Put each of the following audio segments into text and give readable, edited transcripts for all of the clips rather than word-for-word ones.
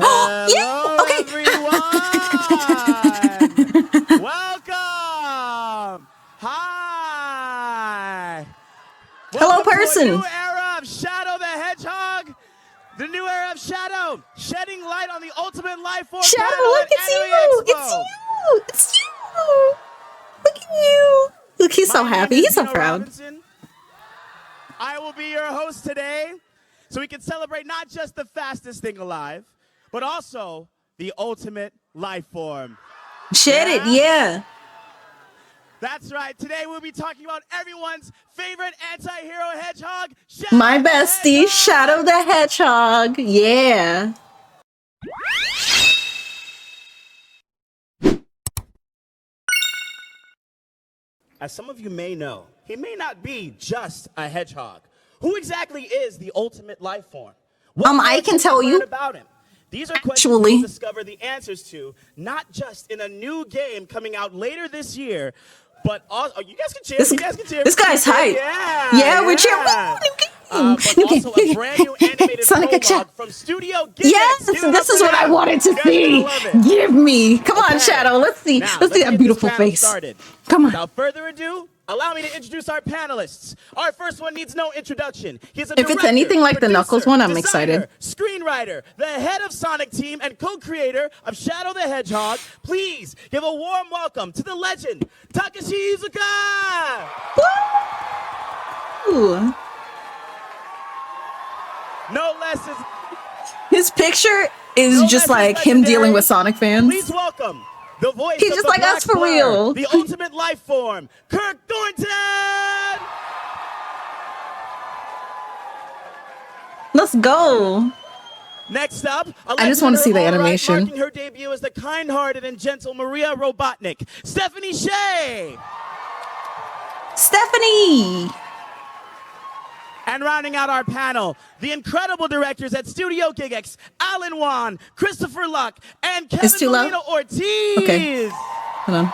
Hello, Okay. everyone. Welcome. Hi. Hello, Welcome person. to a new era of Shadow the Hedgehog. The new era of Shadow, shedding light on the ultimate life form Shadow, panel look, at it's Anime you. Expo. It's you. Look at you. Look, he's so My happy. name is He's so Zeno proud. Robinson. I will be your host today, so we can celebrate not just the fastest thing alive, but also the ultimate life form. Shed it, yeah. That's right. Today we'll be talking about everyone's favorite anti-hero hedgehog, Shadow My the bestie, Hedgehog. Shadow the Hedgehog. Yeah. As some of you may know, he may not be just a hedgehog. Who exactly is the ultimate life form? What more I can we tell learn you. about him? These are questions Actually. we'll discover the answers to, not just in a new game coming out later this year, but also, oh, you guys can cheer. You guys can cheer. This guy's hype. Yeah, we're cheering. But also a brand new animated Sonic prologue from Studio Gigax. Yes, Give it up this is for what I them. wanted to You guys are see. gonna love it. Give me. Come on, Okay. Shadow. Let's see. Now, Let's see that get beautiful this panel face. started. Come on. Without further ado, allow me to introduce our panelists. Our first one needs no introduction. He's a If it's director, anything like the producer, Knuckles one, I'm designer, excited. Screenwriter, the head of Sonic Team, and co-creator of Shadow the Hedgehog. Please give a warm welcome to the legend, Takashi Iizuka! Ooh. No less is His picture is No just less is like him legendary. dealing with Sonic fans. Please welcome the voice He's of just the like Black us for Blur, real. the ultimate life form, Kirk Thornton! Let's go. Next up, I just wanna see the all right, animation. marking her debut as the kind-hearted and gentle Maria Robotnik, Stephanie Shea. Stephanie. And rounding out our panel, the incredible directors at Studio Gigax, Alan Wan, Christopher Luck, and Kevin It's too low? Molina Ortiz. Okay. Hold on.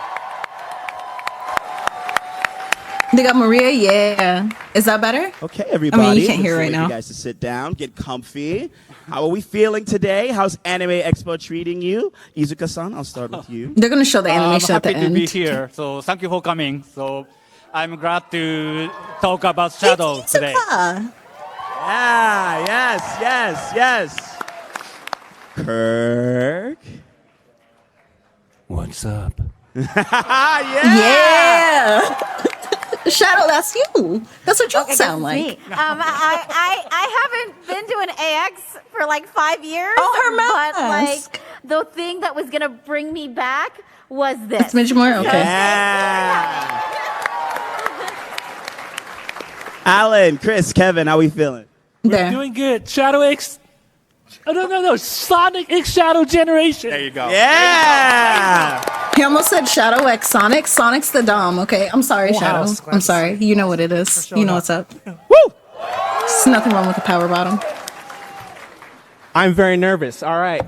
They got Maria, yeah. Is that better? Okay, everybody. you can't hear Let's right wait now. You guys to sit down, get comfy. How are we feeling today? How's Anime Expo treating you? Iizuka-san, I'll start with you. They're gonna show the animation I'm at the happy to end. be here. So thank you for coming. So I'm glad to talk about Shadow It's today. Iizuka. Yeah, yes. Kirk. What's up? Yeah. Shadow, that's you. That's what you Okay, sound this is like. me. I haven't been to an AX for like 5 years. Oh, her But mask. like the thing that was gonna bring me back was this. It's Midge Moore? Okay. Yeah. Alan, Chris, Kevin, how we feeling? There. Doing good. Shadow X. Oh, no. Sonic X Shadow Generation. There you go. Yeah. He almost said Shadow X Sonic. Sonic's the Dom, okay? I'm sorry, Wow, Shadow. glad I'm to sorry. You know what it is. sure You know enough. what's up. Woo! There's nothing wrong with the power bottom. I'm very nervous. All right.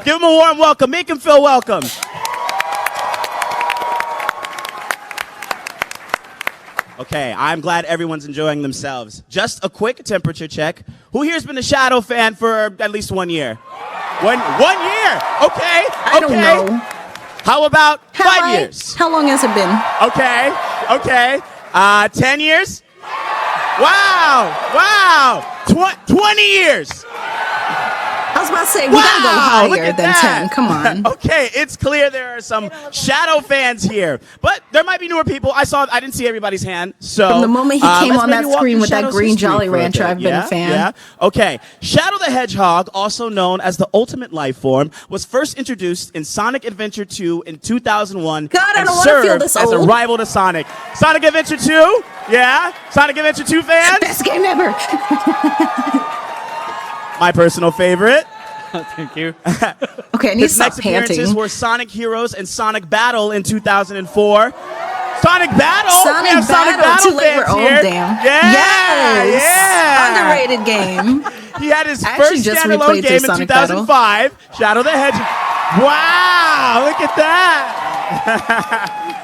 Give him a warm welcome. Make him feel welcome. Okay, I'm glad everyone's enjoying themselves. Just a quick temperature check. Who here's been a Shadow fan for at least 1 year? One year. Okay. I don't know. How about Have 5 I? years? How long has it been? Okay. 10 years? Wow. 20 years. I was about to say, we gotta go Look higher at than that. 10. Come on. Okay, it's clear there are some Shadow fans here, but there might be newer people. I didn't see everybody's hand. So From the moment he came let's on maybe that walk screen through with that Shadow's green history Jolly for a Rancher, bit. I've been a fan. Yeah. Okay, Shadow the Hedgehog, also known as the Ultimate Life Form, was first introduced in Sonic Adventure 2 in 2001. God, I and don't wanna feel served this as a old. rival to Sonic. Sonic Adventure 2? Yeah. Sonic Adventure 2 fans? Best game ever. My personal favorite. Thank you. Okay, I need to His stop next appearances panting. were Sonic Heroes and Sonic Battle in 2004. Sonic Battle? Sonic We have Sonic Battle. Battle Too late, we're fans old, here. damn. Yeah. Underrated game. He had his I actually first just standalone replayed through game in Sonic 2005, Shadow the Hedgehog. Wow, look at that.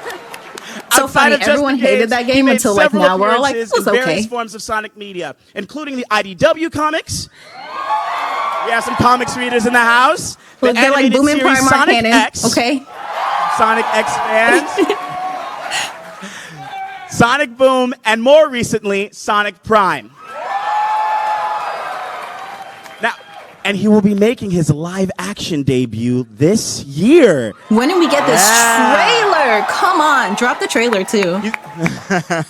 So Outside funny, of just everyone the hated games, that he game made until like several now we're all like, appearances it was in various okay. forms of Sonic media, including the IDW comics, We have some comics readers in the house. The Look, they're like animated Boom and series Primark Sonic canon. X. Okay. Sonic X fans. Sonic Boom, and more recently, Sonic Prime. Now, and he will be making his live action debut this year. When did we get this trailer? Come on, drop the trailer too.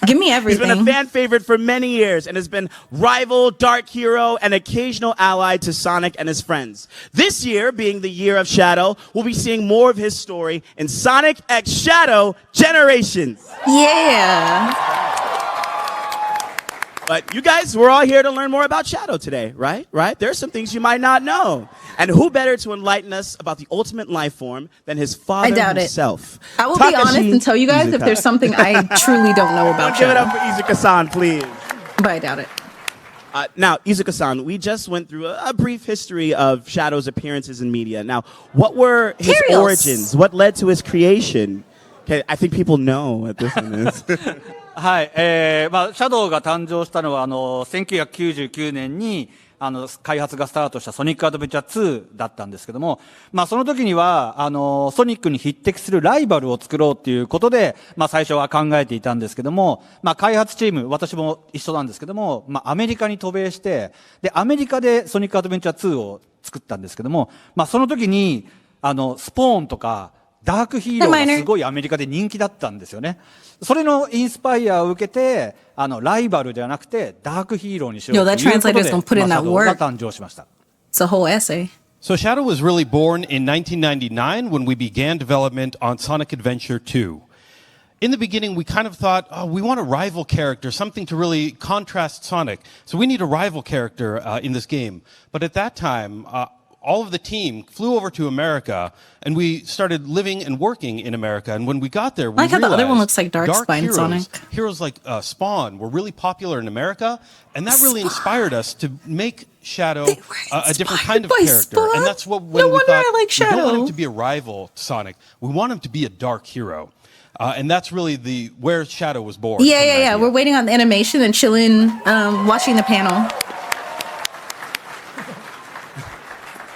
Give me He's everything. been a fan favorite for many years and has been rival, dark hero, and occasional ally to Sonic and his friends. This year, being the year of Shadow, we'll be seeing more of his story in Sonic X Shadow Generations. Yeah. But you guys, we're all here to learn more about Shadow today, right? Right? There's some things you might not know. And who better to enlighten us about the ultimate life form than his father I doubt himself? it. I will be honest and tell you guys if Izuka. there's something I truly don't know about Give it Shadow. up for Izuka-san, please. But I doubt it. Now, Izuka-san, we just went through a brief history of Shadow's appearances in media. Now, what were his Curious. origins? What led to his creation? Okay, I think people know what this one is. はい、シャドウが誕生したのは1999年に開発がスタートしたソニックアドベンチャー2だったんですけども、その時にはソニックに匹敵するライバルを作ろうっていうことで、最初は考えていたんですけども、開発チーム、私も一緒なんですけども、アメリカに渡米して、でアメリカでソニックアドベンチャー2を作ったんですけども、その時にスポーンとかダークヒーローがすごいアメリカで人気だったんですよね。それのインスパイアを受けて、ライバルではなくてダークヒーローにしようということで、シャドウが誕生しました。It's a whole essay. So Shadow was really born in 1999 when we began development on Sonic Adventure 2. In the beginning, we kind of thought, oh, we want a rival character, something to really contrast Sonic. So we need a rival character in this game. But at that time, all of the team flew over to America, and we started living and working in America. And when we got there, we I like how the other one looks like dark Darkspine heroes, Sonic. Heroes like Spawn were really popular in America, and that really inspired us to make Shadow a different kind of character. Spawn. And that's what when No we wonder thought, I like we don't want Shadow. him to be a rival to Sonic. We want him to be a dark hero. And that's really where Shadow was born. Yeah. We're waiting on the animation and chilling, watching the panel.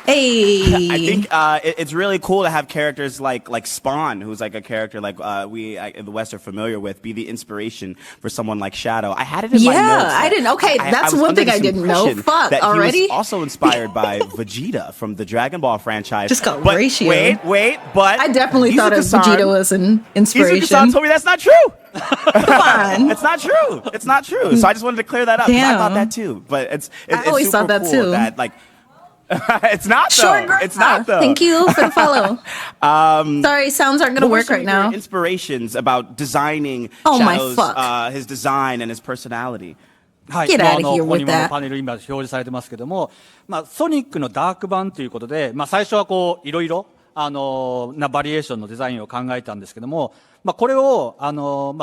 Hey. I think it's really cool to have characters like Spawn, who's like a character like we in the West are familiar with, be the inspiration for someone like Shadow. I had it in my notes. Yeah, I didn't. Okay, that's was one under thing I this didn't know. impression Fuck, that already? He was also inspired by Vegeta from the Dragon Ball franchise. Just got but ratio. Wait, but I definitely thought Vegeta was an inspiration. Izuka-san told me that's not true. Come on. It's not true. It's not true. So I just wanted to clear that up. 'Cause I thought that too. But it's I always super thought that cool too. That like. It's not though. Sure, it's not though. Thank you for the follow. Sorry, sounds aren't gonna work right now. Inspirations about designing my Shadow's, fuck. his design and his personality. はい、Get out of こ here こに with も that. パネル今表示されてますけども、ソニックのダーク版ということで、最初はこういろいろなバリエーションのデザインを考えたんですけども、これを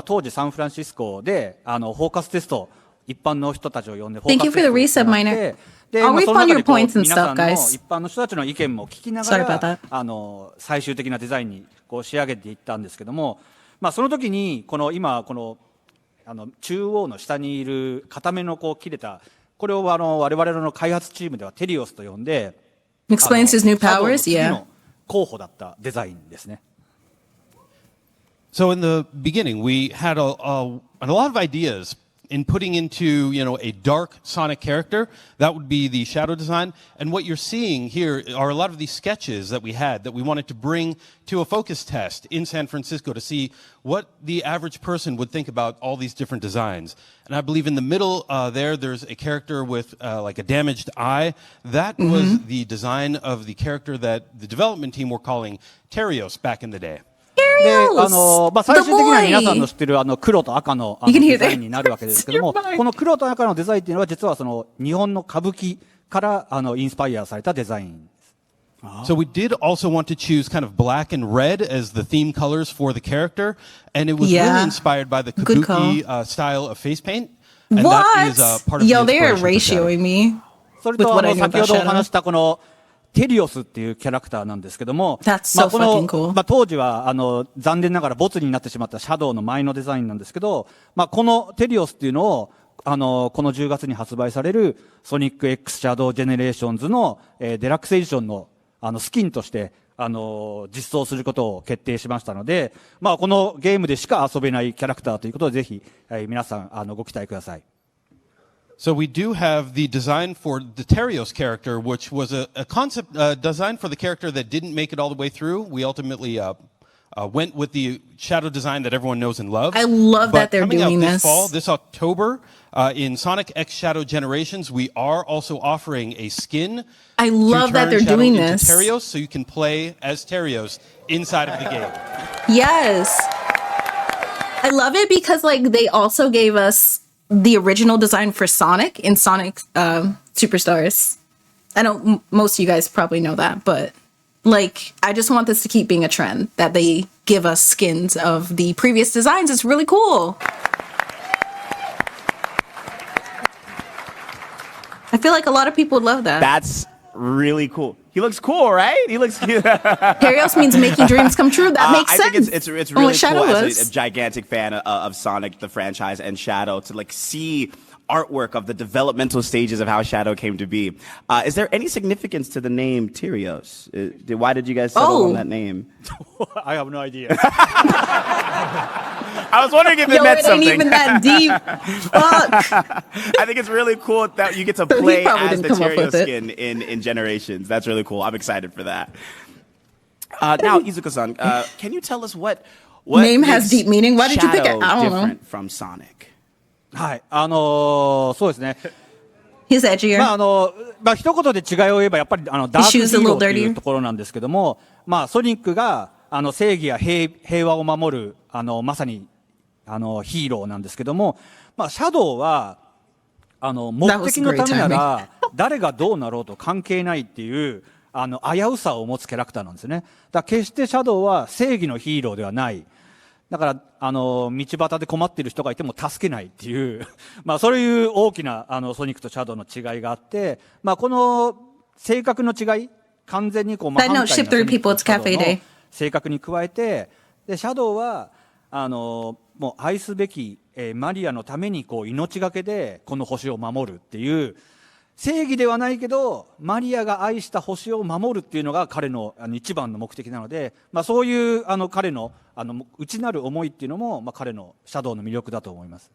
当時サンフランシスコでフォーカステスト、一般の人たちを呼んでフォー Thank カ you ス for テ the ストを reset, 行っ Miner. て、で I'll その refund 中 your でこう points and 皆さ stuff, んの guys. 一般の人たちの意見も聞きなが Sorry about ら that. 最終的なデザインにこう仕上げていったんですけども、その時にこの今この中央の下にいる片目のこう切れたこれを我々の開発チームではテリオスと呼んで Explains his new シャドウの powers. 次 Yeah. の候補だったデザインですね。So in the beginning, we had a lot of ideas in putting into, a dark Sonic character. That would be the shadow design. And what you're seeing here are a lot of these sketches that we had that we wanted to bring to a focus test in San Francisco to see what the average person would think about all these different designs. And I believe in the middle there's a character with like a damaged eye. That was the design of the character that the development team were calling Terios back in the day. で最終的には皆さんの知ってる黒と赤のデザインになるわけですけども、この黒と赤のデザインっていうのは実はその日本の歌舞伎からインスパイアされたデザイン。So we did also want to choose kind of black and red as the theme colors for the character, and it was really inspired by the kabuki style of face paint. And that is part of the Yo, they're inspiration for Shadow. ratioing me. それと先ほどお話したこのテリオスっていうキャラクターなんですけども、That's so fucking cool. 当時は残念ながらボツになってしまったシャドウの前のデザインなんですけど、このテリオスっていうのをこの10月に発売されるソニック X シャドウジェネレーションズの、デラックスエディションのスキンとして実装することを決定しましたので、このゲームでしか遊べないキャラクターということで、ぜひ、皆さんご期待ください。So we do have the design for the Terios character, which was a concept design for the character that didn't make it all the way through. We ultimately went with the shadow design that everyone knows and loves. I love that they're coming doing out this. fall, this October, in Sonic X Shadow Generations, we are also offering a skin. I love that they're Shadow doing into this. Terios, so you can play as Terios inside of the game. Yes. I love it because like they also gave us the original design for Sonic in Sonic Superstars. I know most of you guys probably know that, but like I just want this to keep being a trend that they give us skins of the previous designs. It's really cool. I feel like a lot of people would love that. That's really cool. He looks cool, right? He looks cute. Terios means making dreams come true. That makes I sense. think it's really From what cool Shadow as was. a gigantic fan of Sonic, the franchise, and Shadow to like see artwork of the developmental stages of how Shadow came to be. Is there any significance to the name Terios? Why did you guys settle on that name? I have no idea. I was wondering if it Yo, meant it ain't something. even that deep. Fuck. I think it's really cool that you get to He play probably as the didn't come up Terios with it. skin in Generations. That's really cool. I'm excited for that. Now, Izuka-san, can you tell us what Name has makes deep meaning? Why did you pick it? Shadow I don't know. different from Sonic? はい。そうですね。He's edgier. 一言で違いを言えば、やっぱりダークヒ Issues a ーロ little ーという dirtier. ところなんですけども、ソニックが正義や平和を守るまさにヒーローなんですけども、シャドウは目的のためなら誰がどうなろうと関係ないっていう危うさを持つキャラクターなんですね。だから決してシャドウは正義のヒーローではない。だから道端で困っている人がいても助けないっていうそういう大きなソニックとシャドウの違いがあって、この性格の違い、完全にこう反対なソニックとシャドウの性格に加えて、でシャドウはもう愛すべき、マリアのためにこう命がけでこの星を守るっていう正義ではないけどマリアが愛した星を守るっていうのが彼の一番の目的なので、そういう彼の内なる思いっていうのも、彼のシャドウの魅力だと思います。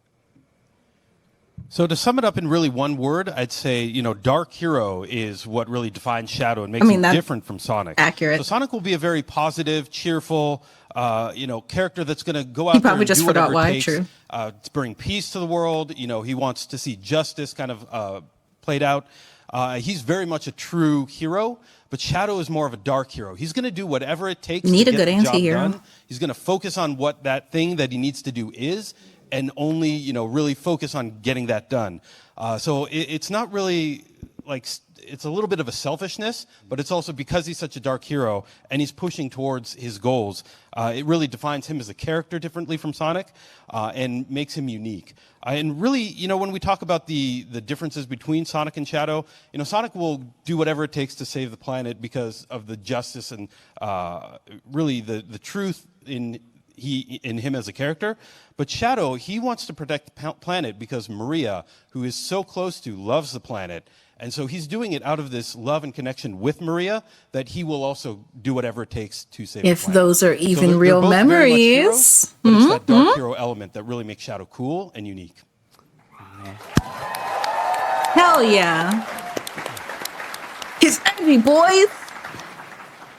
So to sum it up in really one word, I'd say, Dark Hero is what really defines Shadow and makes him different from Sonic. Accurate. So Sonic will be a very positive, cheerful, character that's going to go out there and just do whatever forgot why, it takes true. To bring peace to the world. He wants to see justice kind of played out. He's very much a true hero, but Shadow is more of a dark hero. He's going to do whatever it takes to get the job done. He's going to focus on what that thing that he needs to do is, and only, really focus on getting that done. So it's not really like, it's a little bit of a selfishness, but it's also because he's such a dark hero and he's pushing towards his goals. It really defines him as a character differently from Sonic and makes him unique. And really, when we talk about the differences between Sonic and Shadow, Sonic will do whatever it takes to save the planet because of the justice and really the truth in him as a character. But Shadow, he wants to protect the planet because Maria, who is so close to, loves the planet. And so he's doing it out of this love and connection with Maria that he will also do whatever it takes to save the planet. If those are even they're real both very much memories. Heroes, but it's that dark hero element that really makes Shadow cool and unique. Hell yeah. His enemy, boys.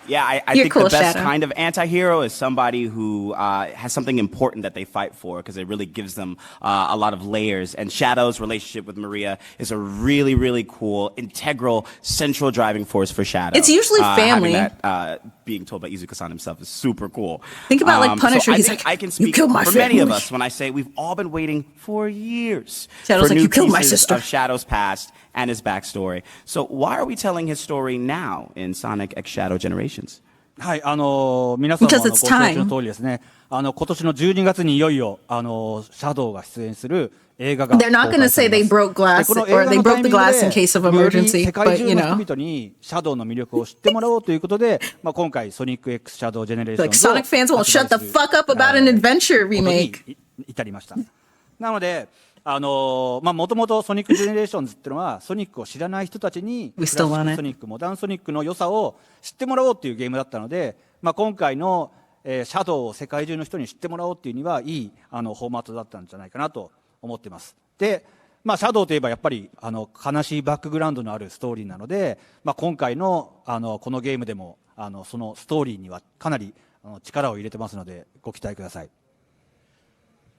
Yeah, I think the best kind of anti-hero is somebody who has something important that they fight for, because it really gives them a lot of layers. And Shadow's relationship with Maria is a really, really cool, integral, central driving force for Shadow. It's usually family. Having that, being told by Izuka-san himself is super cool. Think about like Punisher. So He's like, I can speak for many of us when I say we've all been waiting for years Shadow's for like, new you killed my pieces sister. of Shadow's past and his backstory. So why are we telling his story now in Sonic X Shadow Generations? はい、皆様もご承知の通りですね。今年の12月にいよいよシャドウが出演する映画が They're not going to say they broke glass or they broke the glass in case of emergency, 世界中の人々にシャドウの魅力を知ってもらおうということで、今回ソニック X シャドウジェネレーション Like Sonic fans won't shut the fuck up about an adventure remake. 至りました。なので、もともとソニックジェネレーションズっていうのは、ソニックを知らない人たちに、ク We ラシッ still want ク it. ソニック、モダンソニックの良さを知ってもらおうっていうゲームだったので、今回の、シャドウを世界中の人に知ってもらおうっていうには、いいフォーマットだったんじゃないかなと思ってます。で、シャドウといえばやっぱり悲しいバックグラウンドのあるストーリーなので、今回のこのゲームでもそのストーリーにはかなり力を入れてますので、ご期待ください。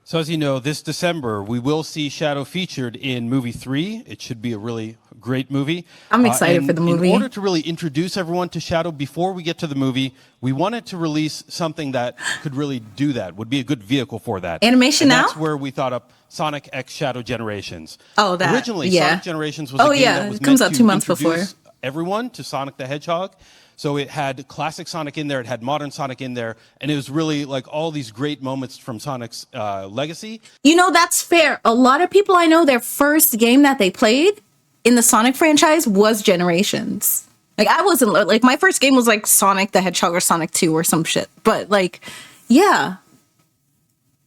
So as you know, this December we will see Shadow featured in movie 3. It should be a really great movie. I'm excited and for the movie. In order to really introduce everyone to Shadow before we get to the movie, we wanted to release something that could really do that, would be a good vehicle for that. Animation and now? That's where we thought up Sonic X Shadow Generations. Oh, that. Originally, yeah. Sonic Generations was a game that was it comes meant out to 2 months before. introduce everyone to Sonic the Hedgehog. So it had classic Sonic in there, it had modern Sonic in there, and it was really like all these great moments from Sonic's legacy. You know, that's fair. A lot of people I know, their first game that they played in the Sonic franchise was Generations. Like, I wasn't, like, my first game was like Sonic the Hedgehog or Sonic 2 or some shit. But, like, yeah.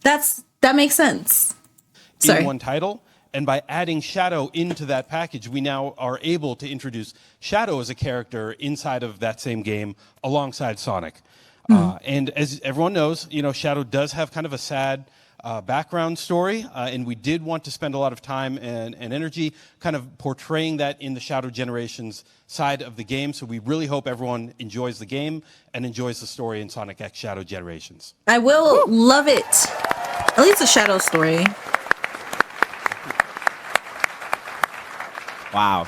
That makes sense. Sorry. In one title. And by adding Shadow into that package, we now are able to introduce Shadow as a character inside of that same game alongside Sonic. And as everyone knows, you know, Shadow does have kind of a sad background story, and we did want to spend a lot of time and energy kind of portraying that in the Shadow Generations side of the game. So we really hope everyone enjoys the game and enjoys the story in Sonic X Shadow Generations. I will love it. At least a Shadow story. Wow.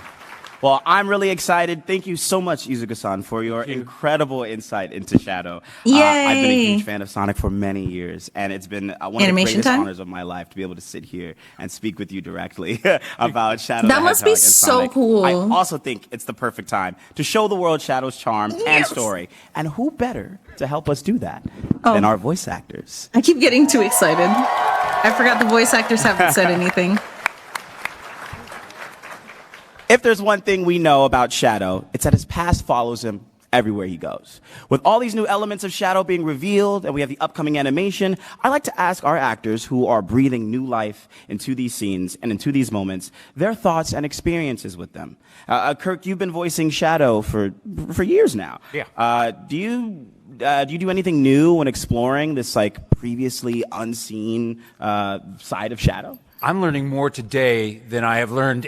Well, I'm really excited. Thank you so much, Izuka-san, for your incredible insight into Shadow. Yay! I've been a huge fan of Sonic for many years, and it's been one of the Animation greatest time? honors of my life to be able to sit here and speak with you directly about Shadow. That the must be Hedgehog and so Sonic. cool. I also think it's the perfect time to show the world Shadow's charm and story. And who better to help us do that than our voice actors? I keep getting too excited. I forgot the voice actors haven't said anything. If there's one thing we know about Shadow, it's that his past follows him everywhere he goes. With all these new elements of Shadow being revealed, and we have the upcoming animation, I'd like to ask our actors who are breathing new life into these scenes and into these moments, their thoughts and experiences with them. Kirk, you've been voicing Shadow for years now. Yeah. Do you do anything new when exploring this like previously unseen side of Shadow? I'm learning more today than I have learned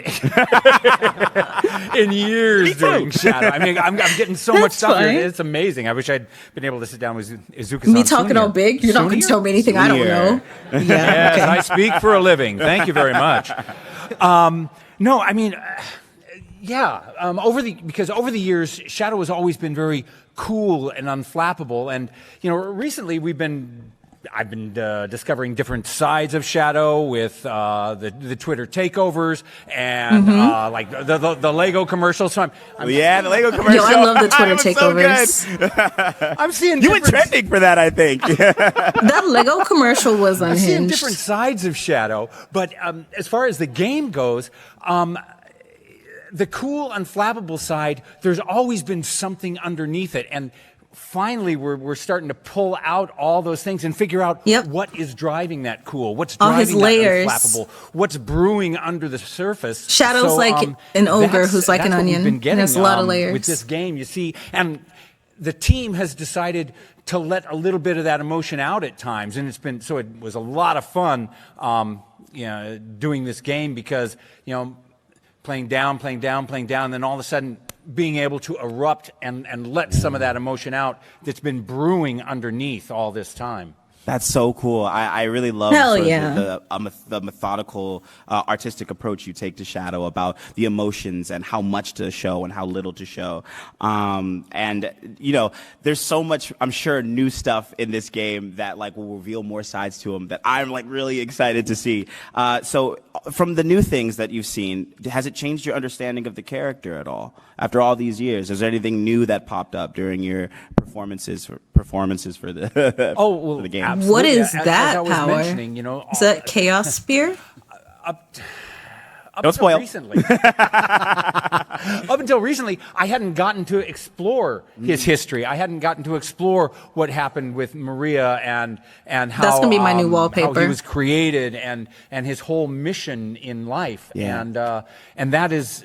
in years during Shadow. I mean, I'm getting so much stuff fine. here. It's amazing. I wish I'd been able to sit down with Izuka-san. Me talking all big? You're not going to tell me anything I don't know. Yeah. Yes, okay. I speak for a living. Thank you very much. No, I mean, because over the years, Shadow has always been very cool and unflappable. And, you know, recently I've been discovering different sides of Shadow with the Twitter takeovers and like the Lego commercials. So the Lego commercial. Yo, I love the Twitter takeovers. So I'm seeing you were trending for that, I think. That Lego commercial was I'm seeing unhinged. different sides of Shadow, but as far as the game goes, the cool, unflappable side, there's always been something underneath it, and finally we're starting to pull out all those things and figure out what is driving that cool, what's All driving his that layers. unflappable, what's brewing under the surface. Shadow's like an ogre who's like an that's what we've onion. been getting, There's a lot of layers. with this game, you see, and the team has decided to let a little bit of that emotion out at times, and it was a lot of fun, doing this game because, you know, playing down, and then all of a sudden being able to erupt and let some of that emotion out that's been brewing underneath all this time. That's so cool. I really love the methodical, artistic approach you take to Shadow about the emotions and how much to show and how little to show. And, you know, there's so much, I'm sure, new stuff in this game that, like, will reveal more sides to him that I'm, like, really excited to see. So from the new things that you've seen, has it changed your understanding of the character at all? After all these years, is there anything new that popped up during your performances for the for the game? Absolutely. What is As that I was power? mentioning, you know, Is that Chaos Spear? up Don't until spoil. recently, up until recently, I hadn't gotten to explore his history. I hadn't gotten to explore what happened with Maria and how That's gonna be my new how wallpaper. he was created and his whole mission in life. Yeah. And that is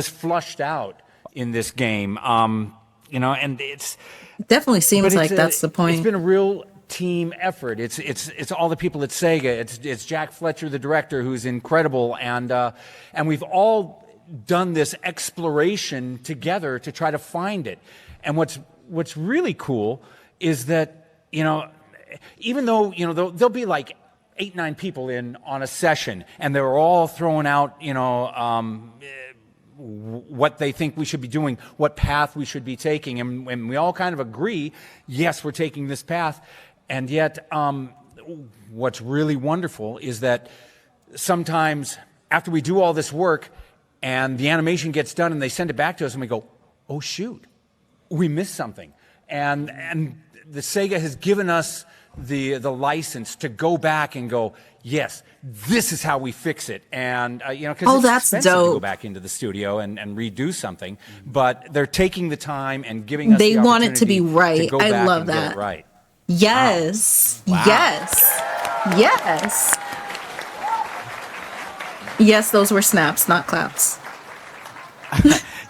flushed out in this game. You know, and it's Definitely seems but like it's that's the point. It's been a real team effort. It's all the people at SEGA. It's Jack Fletcher, the director, who's incredible, and we've all done this exploration together to try to find it. And what's really cool is that, you know, even though, you know, there'll be like 8, 9 people in on a session, and they're all throwing out, you know, what they think we should be doing, what path we should be taking, and we all kind of agree, yes, we're taking this path. And yet, what's really wonderful is that sometimes after we do all this work and the animation gets done and they send it back to us and we go, oh shoot, we missed something. And the SEGA has given us the license to go back and go, yes, this is how we fix it. And, you know, because it's that's expensive to go dope. back into the studio and redo something, but they're taking the time and giving us They the want it to be opportunity right. go I back love and get that. it right. Yes. Yes. Yes. Yes, those were snaps, not claps.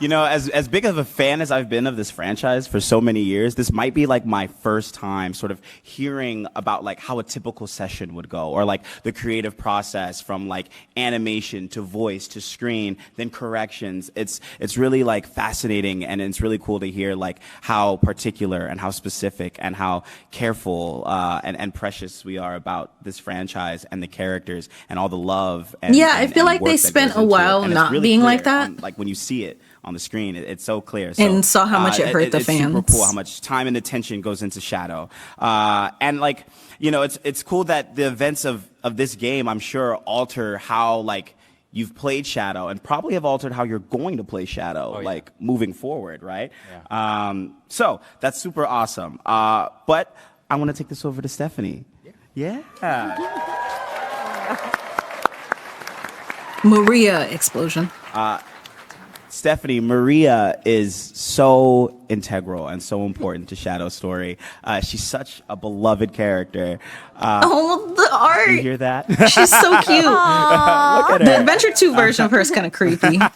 You know, as big of a fan as I've been of this franchise for so many years, this might be like my first time sort of hearing about like how a typical session would go, or like the creative process from like animation to voice to screen, then corrections. It's really like fascinating, and it's really cool to hear like how particular and how specific and how careful and precious we are about this franchise and the characters and all the love. And, Yeah, I and- feel and like work they that spent goes a into it. while And it's not really being clear like that. on, like when you see it on the screen, it's so clear. So, And saw how much it hurt the It's super fans. cool how much time and attention goes into Shadow. And like, you know, it's cool that the events of this game, I'm sure, alter how like you've played Shadow, and probably have altered how you're going to play Shadow, like moving forward, right? Yeah. So that's super awesome. But I want to take this over to Stephanie. Yeah. Maria explosion. Stephanie, Maria is so integral and so important to Shadow's story. She's such a beloved character. Oh, the art. You hear that? She's so cute. Look at The her. Adventure 2 version of her is kind of creepy. No,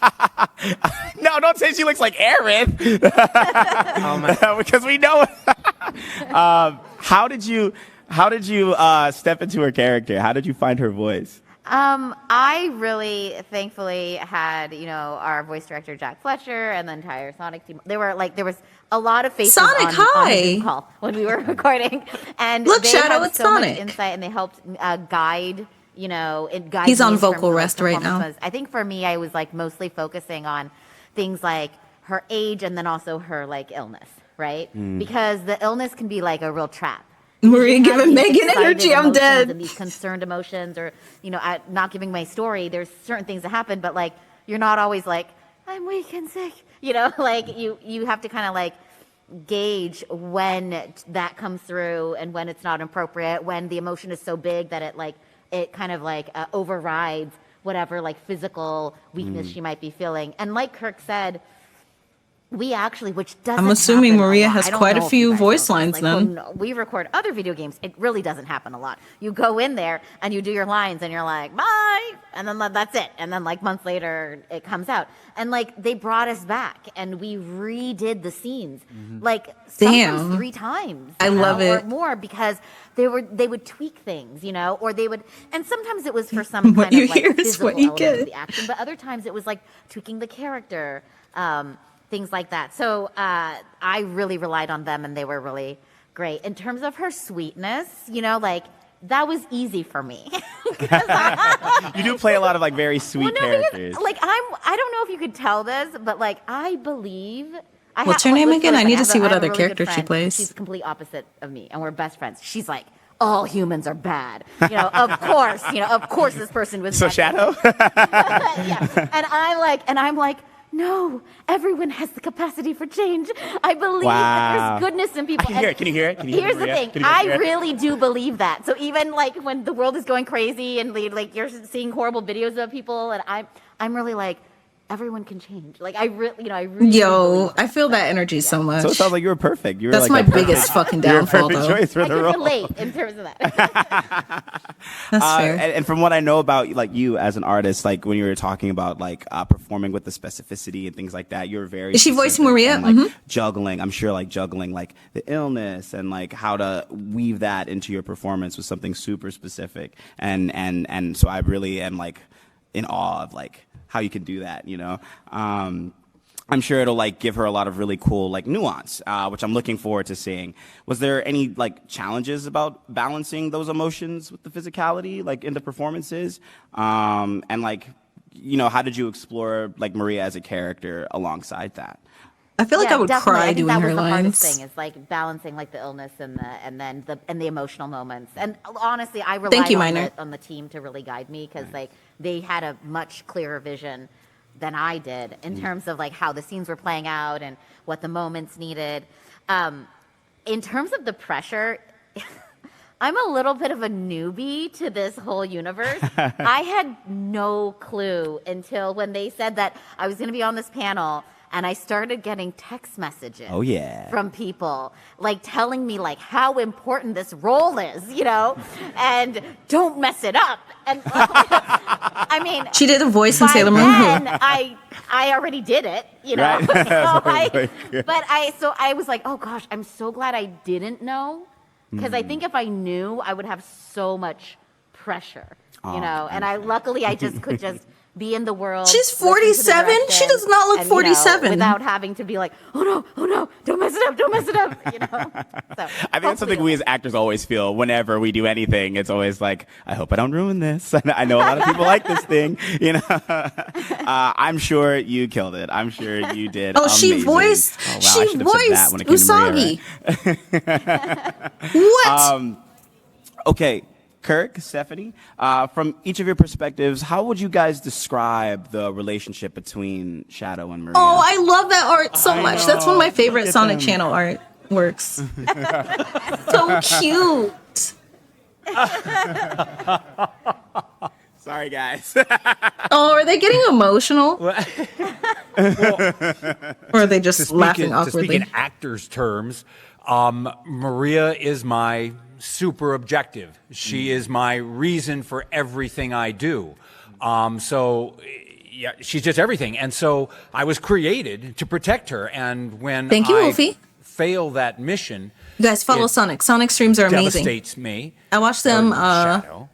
don't say she looks like Aaron. Because we know. How did you step into her character? How did you find her voice? I really, thankfully, had, you know, our voice director Jack Fletcher and the entire Sonic team. There was a lot of faces Sonic, on hi. the Zoom call when we were recording, and Look, they Shadow, had it's so Sonic. much insight, and they helped guide. You know, it guides. He's me on in terms vocal of rest right now. performances. I think for me, I was like mostly focusing on things like her age and then also her like illness, right? Because the illness can be like a real trap. Maria You have giving these Megan excited energy. I'm emotions dead. And these concerned emotions, or you know, not giving my story. There's certain things that happen, but like you're not always like I'm weak and sick. You know, like you have to kind of like gauge when that comes through and when it's not appropriate. When the emotion is so big that it kind of like overrides whatever like physical weakness she might be feeling. And like Kirk said, we actually, which doesn't I'm assuming happen a Maria lot. has I don't quite a know if few you guys voice know this. lines Like, then. when we record other video games, it really doesn't happen a lot. You go in there and you do your lines and you're like, bye, and then that's it. And then like months later, it comes out. And like they brought us back and we redid the scenes like sometimes Damn. 3 times. I you love know, it. Or more, because they would tweak things, you know, or they would, and sometimes it was for some What kind you of like hear is physical what you element get. of the action, but other times it was like tweaking the character. Things like that. So I really relied on them, and they were really great. In terms of her sweetness, you know, like that was easy for me. You do play a lot of like very sweet characters. Like I don't know if you could tell this, but like I believe. What's her name again? I need to see what other character character she plays. She's the complete opposite of me, and we're best friends. She's like, all humans are bad. You know, of course, this person was So bad. Shadow? Yeah. And I'm like, no, everyone has the capacity for change. I believe Wow. that there's goodness in people. I can hear it. Can you hear it? Can you hear it, Here's the Maria? thing. Can you hear I it? really do believe that. So even like when the world is going crazy and like you're seeing horrible videos of people, and I'm really like, everyone can change. Like I really, I really. do Yo, believe I feel that energy so much. So it sounds like you were perfect. You were That's like my a perfect- biggest fucking you were a downfall, perfect though. choice for I the can role. relate in terms of that. That's fair. And from what I know about like you as an artist, like when you were talking about like performing with the specificity and things like that, you're very. Is she voicing specific Maria? and, like juggling. I'm sure like juggling like the illness and like how to weave that into your performance was something super specific. And so I really am like in awe of like how you can do that. I'm sure it'll like give her a lot of really cool like nuance, which I'm looking forward to seeing. Was there any like challenges about balancing those emotions with the physicality, like in the performances? And like, how did you explore like Maria as a character alongside that? I feel like I would definitely. cry I think doing that her was the hardest lines. thing is like balancing like the illness and the emotional moments. And honestly, I Thank you, relied Minor. on the team to really guide me because like they had a much clearer vision than I did in terms of like how the scenes were playing out and what the moments needed. In terms of the pressure, I'm a little bit of a newbie to this whole universe. I had no clue until when they said that I was going to be on this panel. And I started getting text messages from people like telling me like how important this role is, and don't mess it up. And I mean, She did a voice in by Sailor Moon. then, I already did it, Right. So I was like, oh gosh, I'm so glad I didn't know, because I think if I knew, I would have so much pressure, And luckily I just could just be in the world. She's listen to the 47? She direction, does not look and, 47. without having to be like, oh no, don't mess it up. So, I think that's something we as actors always feel whenever we do anything. It's always like, I hope I don't ruin this. I know a lot of people like this thing. I'm sure you killed it. I'm sure you did. Oh, she amazing. voiced. Oh, wow, I She should have said that when it came to Maria, Usagi. What? Okay, Kirk, Stephanie, from each of your perspectives, how would you guys describe the relationship between Shadow and Maria? Oh, I love that art so much. That's one of my favorite Look at Sonic them. Channel art works. So cute. Sorry, guys. Oh, are they getting emotional? Or are they just laughing To speak awkwardly? in actors' terms, Maria is my super objective. She is my reason for everything I do. Yeah, she's just everything. And so I was created to protect her. And when Thank you, I Wolfie. fail that mission, You guys follow it Sonic. Sonic streams are amazing. devastates me. I watch them Shadow.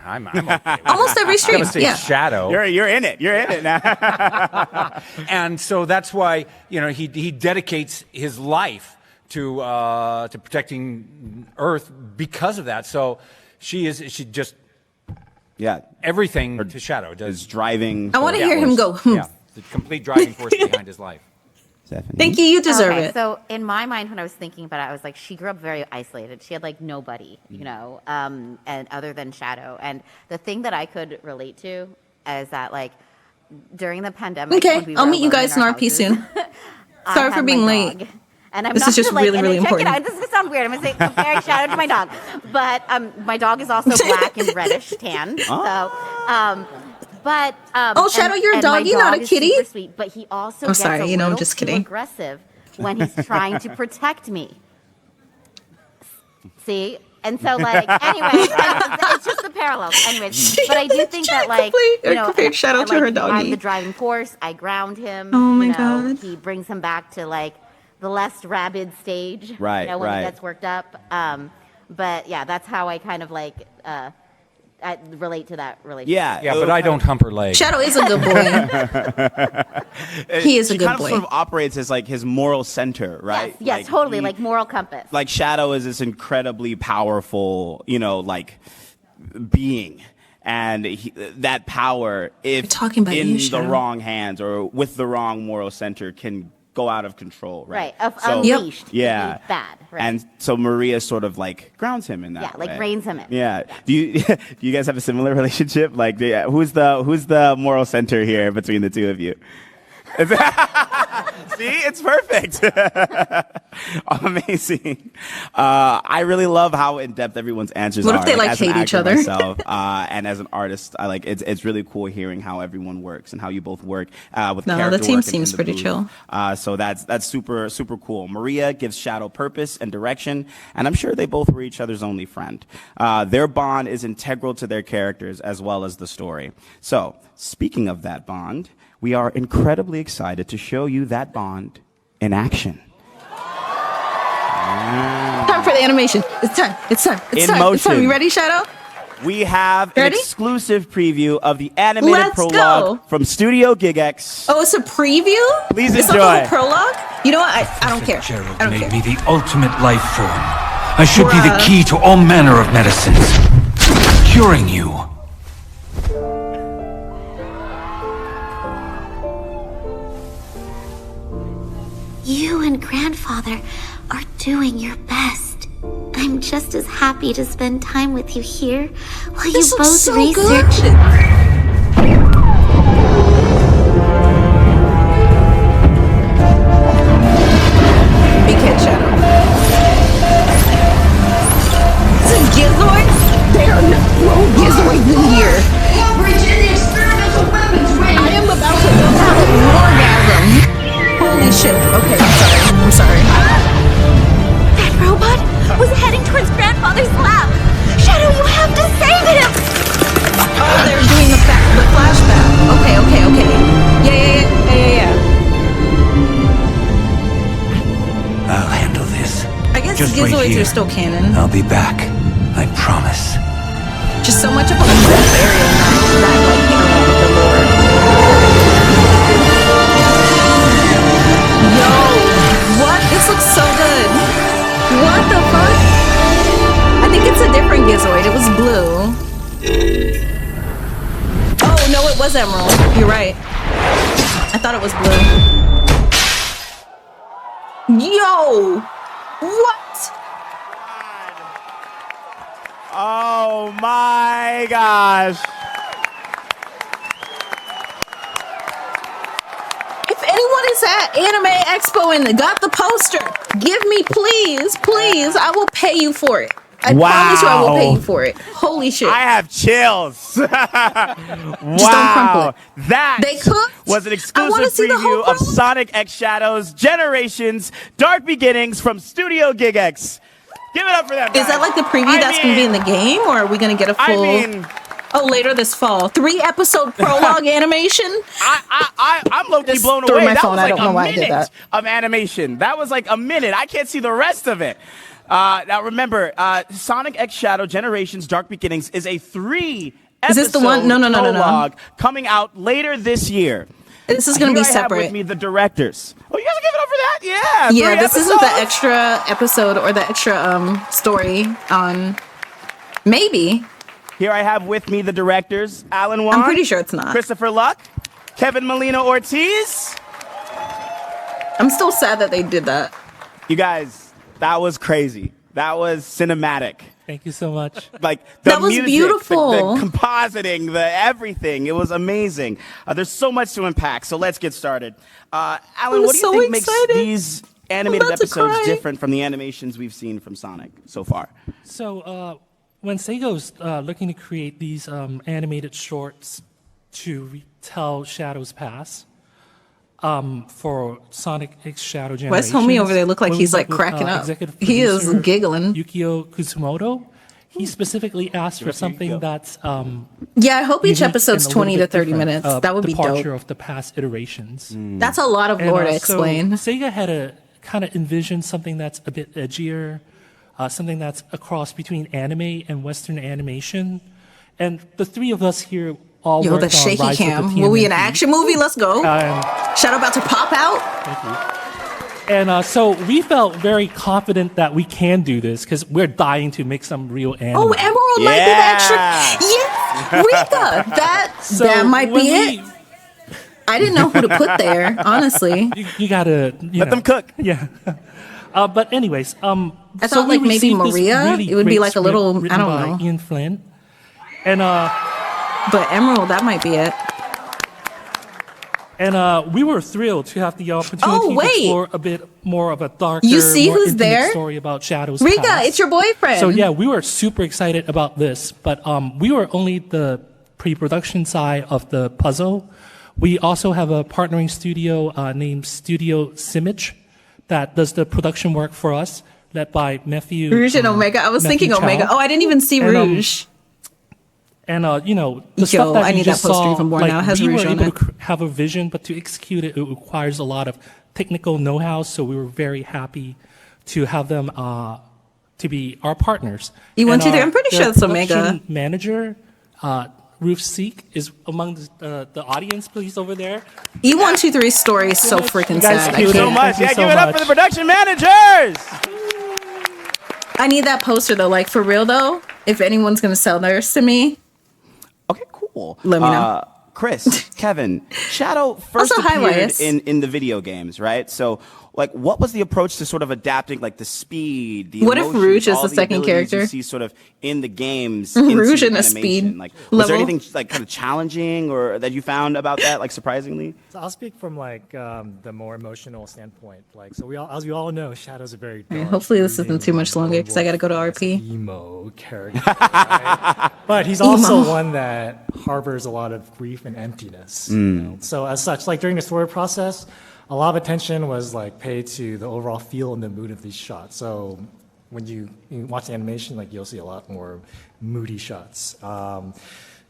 I'm okay with it. almost every stream. Devastates Yeah. Shadow. You're in it. You're in it now. And so that's why he dedicates his life to protecting Earth because of that. So she just Yeah, everything to Shadow is does. driving. I want to Yeah, hear him go. Yeah, the complete driving force behind his life. Stephanie. Thank you. You deserve okay, it. So in my mind, when I was thinking about it, I was like, she grew up very isolated. She had like nobody, and other than Shadow. And the thing that I could relate to is that like during the pandemic, Okay, when we I'll were meet you alone guys in in our RP houses, soon. I Sorry for had being my late. dog. And I'm This not is just to, like, really, and really check it important. out. This is gonna sound weird. I'm gonna say comparing Shadow to my dog, but my dog is also black and reddish tan. So, Oh, Shadow, you're a and my doggy, not a dog is kitty? super sweet, but he also I'm gets sorry, a I'm little just too kidding. aggressive when he's trying to protect me. See. And so, like, anyways, it's just the parallels. Anyways, but I do think that, like, compared Shadow to her doggy. I'm the driving force. I ground him. Oh my God. He brings him back to like the less rabid stage. Right, when right. he gets worked up. But yeah, that's how I kind of like I relate to that relationship. Yeah, but I don't hump her leg. Shadow is a good boy. He is a She good kind boy. of sort of operates as like his moral center, right? Yes, totally. he- Like moral compass. like Shadow is this incredibly powerful, like being. And that power, if talking about in you, the Shadow. wrong hands or with the wrong moral center, can go out of control, right? Unleashed. Yeah. Bad. Right. And so Maria sort of like grounds him in that. Yeah, like way. reins him in. Yeah. Do you guys have a similar relationship? Like, who's the moral center here between the two of you? See, it's perfect. Amazing. I really love how in depth everyone's answers What are. if they like as an hate each actor other? myself, and as an artist, I like it's really cool hearing how everyone works and how you both work with No, character the team work seems the pretty booth. chill. So that's super cool. Maria gives Shadow purpose and direction, and I'm sure they both were each other's only friend. Their bond is integral to their characters as well as the story. So, speaking of that bond, we are incredibly excited to show you that bond in action. Time for the animation. It's time. It's time. It's In time. It's time. motion. You ready, Shadow? We have an Ready? exclusive preview of the animated Let's prologue go. from Studio GigX. Oh, it's a preview? Please It's enjoy. not a prologue? You know what? I don't care. Gerald I don't made care. me the ultimate life form. I should be the Bruh. key to all manner of medicines, curing you. You and Grandfather are doing your best. I'm just as happy to spend time with you here while This you looks both so research. good. Big head, Shadow. This is Gizoid? There are no Gizoids in here. I am about to have an orgasm. Holy shit. Okay, I'm sorry. That robot was heading towards Grandfather's lab. Shadow, you have to save him! Oh, they're doing the flashback. Okay. Yeah. I'll handle this. I guess Just wait Gizoids here. are still canon. I'll be back. I promise. Just so much of a gray area not like interrupt with the lore. Yo, what? This looks so good. What the fuck? I think it's a different Gizoid. It was blue. Oh no, it was emerald. You're right. I thought it was blue. Yo, what? Oh my gosh. If anyone is at Anime Expo and got the poster, give me please. I will pay you for it. I promise you I will pay you for it. Holy shit. I have chills. Wow. don't crumple it. That They cooked? was an I wanna exclusive see the whole preview of prologue. Sonic X Shadows Generations Dark Beginnings from Studio GigX. Give it up for them, guys. Is that like the preview that's going to be in the game, or are we going to get a full... Oh, later this fall. 3-episode prologue animation? I'm low-key Just blown threw away. my That phone. was I like don't know a why I did minute that. of animation. That was like a minute. I can't see the rest of it. Now remember, Sonic X Shadow Generations Dark Beginnings is a 3-episode Is this the one? No. prologue coming out later this year. This is going to be Here I have with separate. me the directors. Oh, you guys are giving up for that? Yeah. Yeah, 3 this isn't the episodes. extra episode or the extra story on... Maybe. Here I have with me the directors, Alan Wong. I'm pretty sure it's not. Christopher Luck, Kevin Molina Ortiz. I'm still sad that they did that. You guys, that was crazy. That was cinematic. Thank you so much. Like the That was music, beautiful. the compositing, the everything. It was amazing. There's so much to unpack. So let's get started. Alan, I'm what do you so think excited. makes these animated about to episodes cry. different from the animations we've seen from Sonic so far? So, when SEGA was looking to create these animated shorts to tell Shadow's past for Sonic X Shadow Why's Generations, homie over there look like when he's we like worked with, cracking up? executive He is producer giggling. Yukio Kusumoto, he specifically asked for something that's Yeah, I hope each unique episode's and a little 20 to bit 30 different, minutes. That would be departure dope. of the past iterations. That's a lot of lore to explain. So Sega had to kind of envision something that's a bit edgier, something that's a cross between anime and Western animation. And the three of us here all Yo, worked the on shaky Rise of the cam. Will we an TMNT. action movie? Let's go. Shadow about to pop out. Thank you. And so we felt very confident that we can do this because we're dying to make some real anime. Oh, Emerald might be the extra. Yes, Rika. That might when be it. I didn't know who to put there, honestly. You gotta Let them cook. Yeah. But anyways, I so thought we like maybe received this Maria. really It would be great like a little. script I written don't by know. Ian Flynn, and But Emerald, that might be it. And we were thrilled to have the opportunity to explore a bit more of a darker, you see more who's intimate there? story about Shadow's Rika, past. it's your boyfriend. So yeah, we were super excited about this, but we were only the pre-production side of the puzzle. We also have a partnering studio named Studio Simage that does the production work for us, led by Matthew. Rouge and Omega. I was thinking Chow. Omega. Oh, I didn't even see Rouge. And you know, the stuff that I we need just that poster saw, even more like, now. It has we Rouge were on able it. to have a vision, but to execute it, it requires a lot of technical know-how. So we were very happy to have them to be our partners. E123, I'm pretty sure it's Omega. Production manager, Ruth Seek, is among the audience, please, over there. E123's story is so freaking sad. Thank you so much. Yeah, give it up for the production managers. I need that poster though. Like for real though, if anyone's gonna sell theirs to me, Okay, cool. Let me know. Chris, Kevin, Shadow first Also, hi, appeared Elias. in the video games, right? So, like, what was the approach to sort of adapting, like, the speed, the What if emotions, Rouge is all the second abilities character? you see sort of in the games? Rouge into in a animation? speed Like, was there level? anything like kind of challenging or that you found about that, like, surprisingly? So I'll speak from like the more emotional standpoint. Like, so as we all know, Shadow's a very dark, hopefully this isn't too much brooding, longer because I gotta go to RP. emo character. Right? But he's also one that harbors a lot of grief and emptiness. You know? So as such, like during the story process, a lot of attention was like paid to the overall feel and the mood of these shots. So when you watch the animation, like you'll see a lot more moody shots.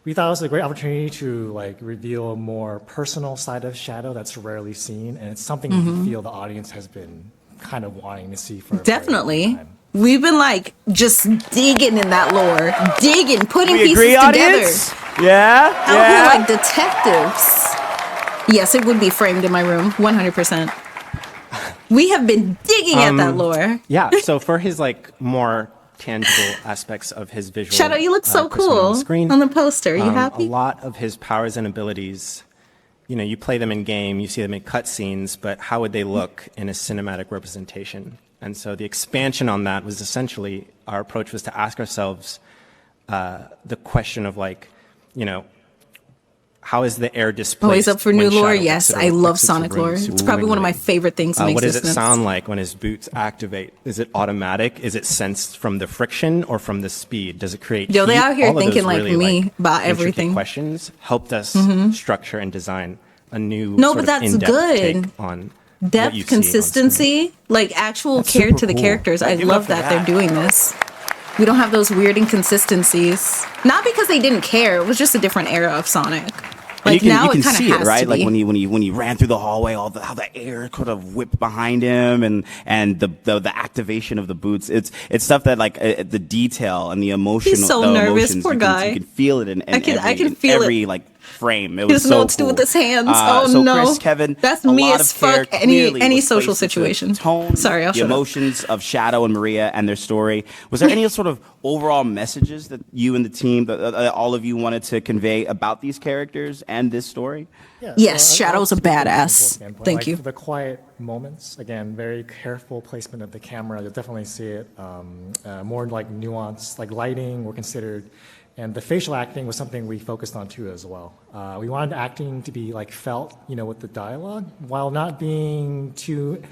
We thought it was a great opportunity to like reveal a more personal side of Shadow that's rarely seen, and it's something we feel the audience has been kind of wanting to see for a very long Definitely. time. We've been like just digging in that lore, putting We pieces agree, together. audience? Yeah? Out here like detectives. Yes, it would be framed in my room, 100%. We have been digging at that lore. Yeah, so for his like more tangible aspects of his visual Shadow, you look so persona cool on screen, on the poster. Are you a happy? lot of his powers and abilities, you know, you play them in game, you see them in cutscenes, but how would they look in a cinematic representation? And so the expansion on that was essentially, our approach was to ask ourselves the question of like, you know, how is the air displaced? Always up for when new lore? Shadow Yes, exits I love exits a Sonic room lore. It's super probably one of my willingly? favorite things in What does existence. it sound like when his boots activate? Is it automatic? Is it sensed from the friction or from the speed? Does it create Yo, they heat? out here All of those thinking like really, me about intricate everything. questions helped us structure and design a new No, sort but of that's in-depth good. take on what you Depth, see on consistency, like actual That's care super to the cool. characters. I Give it up love for that they're that. doing this. We don't have those weird inconsistencies. Not because they didn't care. It was just a different era of Sonic. And Like you can, now you can it kind of see has it, right? to Like be. when he ran through the hallway, how the air could have whipped behind him, and the activation of the boots. It's stuff that like the detail and the emotional. He's so the nervous, emotions, poor you can, guy. You can feel it in I can every, feel it. every like frame. It He was doesn't so know what to do cool. with his hands. So no. Chris, Kevin, That's a me lot as of care fuck. Any clearly was social placed into situation. Tone, Sorry, I'll the shut up. emotions of Shadow and Maria and their story. Was there any sort of overall messages that you and the team, that all of you wanted to convey about these characters and this story? Yeah, Yes, I'll Shadow's a speak from badass. technical standpoint. Thank Like, you. for the quiet moments, again, very careful placement of the camera. You'll definitely see it. More like nuance, like lighting were considered. And the facial acting was something we focused on too as well. We wanted acting to be like felt, you know, with the dialogue, while not being too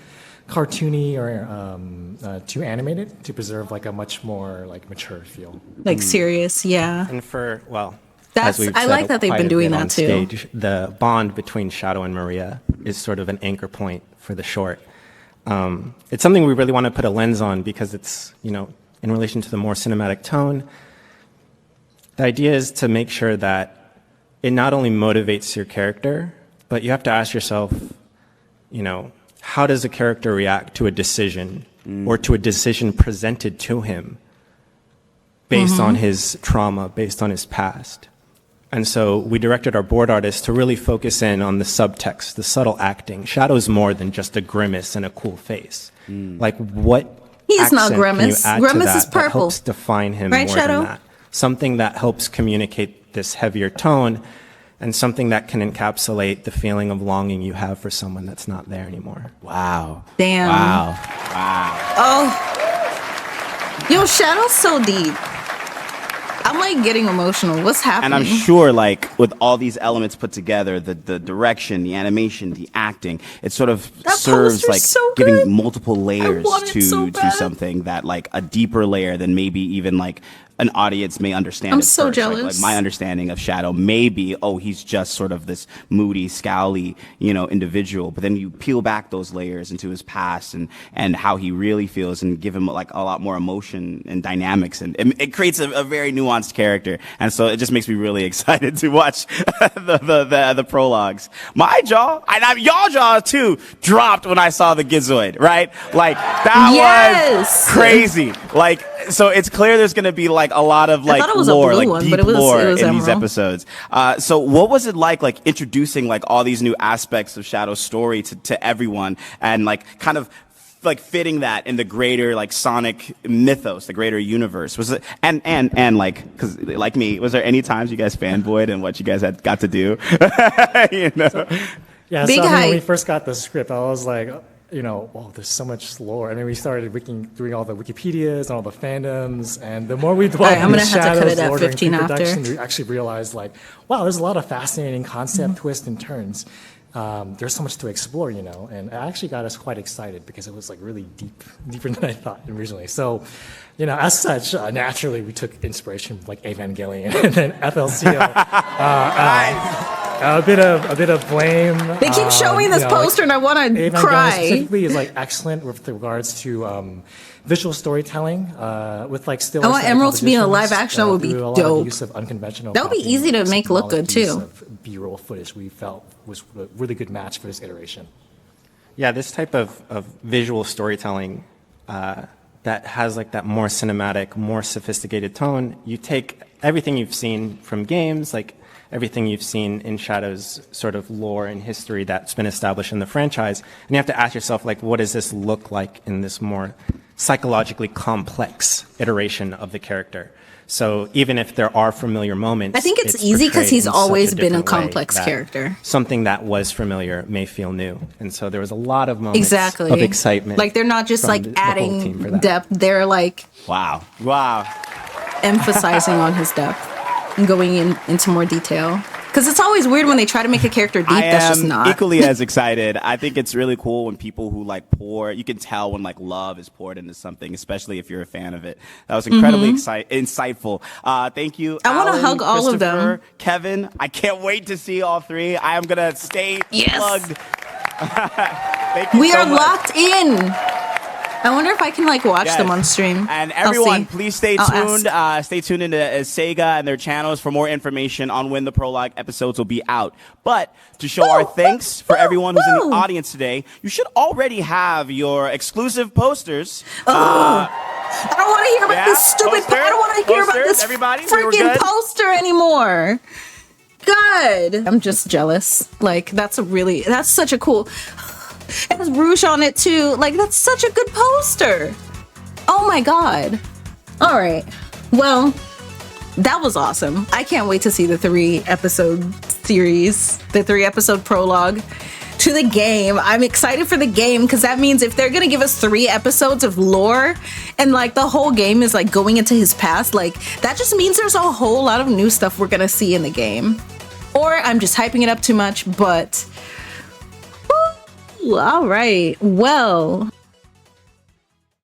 cartoony or too animated, to preserve like a much more like mature feel. Like serious, yeah. And for, well, That's- as we've I said like that they've quite been a doing bit that on too. Stage, the bond between Shadow and Maria is sort of an anchor point for the short. It's something we really want to put a lens on because it's, you know, in relation to the more cinematic tone. The idea is to make sure that it not only motivates your character, but you have to ask yourself, you know, how does a character react to a decision or to a decision presented to him based on his trauma, based on his past? And so we directed our board artists to really focus in on the subtext, the subtle acting. Shadow's more than just a grimace and a cool face. Like what He's not accent Grimace. can you add Grimace to that is purple. that helps define him Right, more Shadow? than that? Something that helps communicate this heavier tone and something that can encapsulate the feeling of longing you have for someone that's not there anymore. Wow. Damn. Wow. Wow. Oh. Yo, Shadow's so deep. I'm like getting emotional. What's happening? And I'm sure, like, with all these elements put together, the direction, the animation, the acting, it sort of That serves poster's like so giving good. multiple layers want it so to bad. something that, like, a deeper layer than maybe even like an audience may understand. I'm at so first. jealous. Like my understanding of Shadow may be, oh, he's just sort of this moody, scowly, individual. But then you peel back those layers into his past and how he really feels, and give him like a lot more emotion and dynamics, and it creates a very nuanced character. And so it just makes me really excited to watch the prologues. My jaw, and y'all jaw too, dropped when I saw the Gizoid. Right, like that Yes. was crazy. Like, so it's clear there's going to be like a lot of like thought it was a lore, blue like one, deep but it was lore in these emerald. episodes. So what was it like introducing like all these new aspects of Shadow's story to everyone, and like kind of like fitting that in the greater like Sonic mythos, the greater universe? Was it and like, because like me, was there any times you guys fanboyed and what you guys had got to do? Yeah, Big so when we hype. first got the script, I was like, oh, there's so much lore. And then we started doing all the Wikipedias and all the fandoms. And the more we dwelled Alright, I'm in the gonna have to cut Shadows it at lore during 15 after. pre-production, we actually realized like, wow, there's a lot of fascinating concept twists and turns. There's so much to explore, and it actually got us quite excited because it was like really deeper than I thought originally. So, as such, naturally we took inspiration from like Evangelion and then FLCL. A bit of blame. They keep showing this poster and I want to Evangelion cry. specifically is like excellent with regards to visual storytelling with like still. I want Emerald to be in a live action. That would be dope. Use of unconventional. That would be easy to make look good, too. Of B-roll footage we felt was a really good match for this iteration. Yeah, this type of visual storytelling that has like that more cinematic, more sophisticated tone. You take everything you've seen from games, like everything you've seen in Shadow's sort of lore and history that's been established in the franchise, and you have to ask yourself, like, what does this look like in this more psychologically complex iteration of the character? So even if there are familiar moments, I think it's easy 'cause portrayed he's in such always been a different way complex that character. Something that was familiar may feel new. And so there was a lot of moments Exactly. of excitement. Like they're not just from like the whole team for adding that. depth. They're like Wow. emphasizing on his depth and going into more detail. Because it's always weird when they try to make a character deep. That's just not. Equally as excited. I think it's really cool when people who like you can tell when like love is poured into something, especially if you're a fan of it. That was incredibly insightful. Thank you. I wanna Alan, hug all of them. Christopher, Kevin, I can't wait to see all three. I am gonna stay plugged. Thank you We so are much. locked in. I wonder if I can like watch them on stream. And I'll everyone, see. please stay I'll tuned. ask. Stay tuned into SEGA and their channels for more information on when the prologue episodes will be out. But to show our thanks for everyone who's in the audience today, you should already have your exclusive posters. I don't want to hear about this stupid. I don't want to hear about posters, this everybody, we were freaking good? poster anymore. God, I'm just jealous. Like that's such a cool. It has Rouge on it too. Like that's such a good poster. Oh my god. All right. Well, that was awesome. I can't wait to see the 3-episode series, the 3-episode prologue to the game. I'm excited for the game because that means if they're gonna give us 3 episodes of lore and like the whole game is like going into his past, like that just means there's a whole lot of new stuff we're gonna see in the game. Or I'm just hyping it up too much, but all right. Well,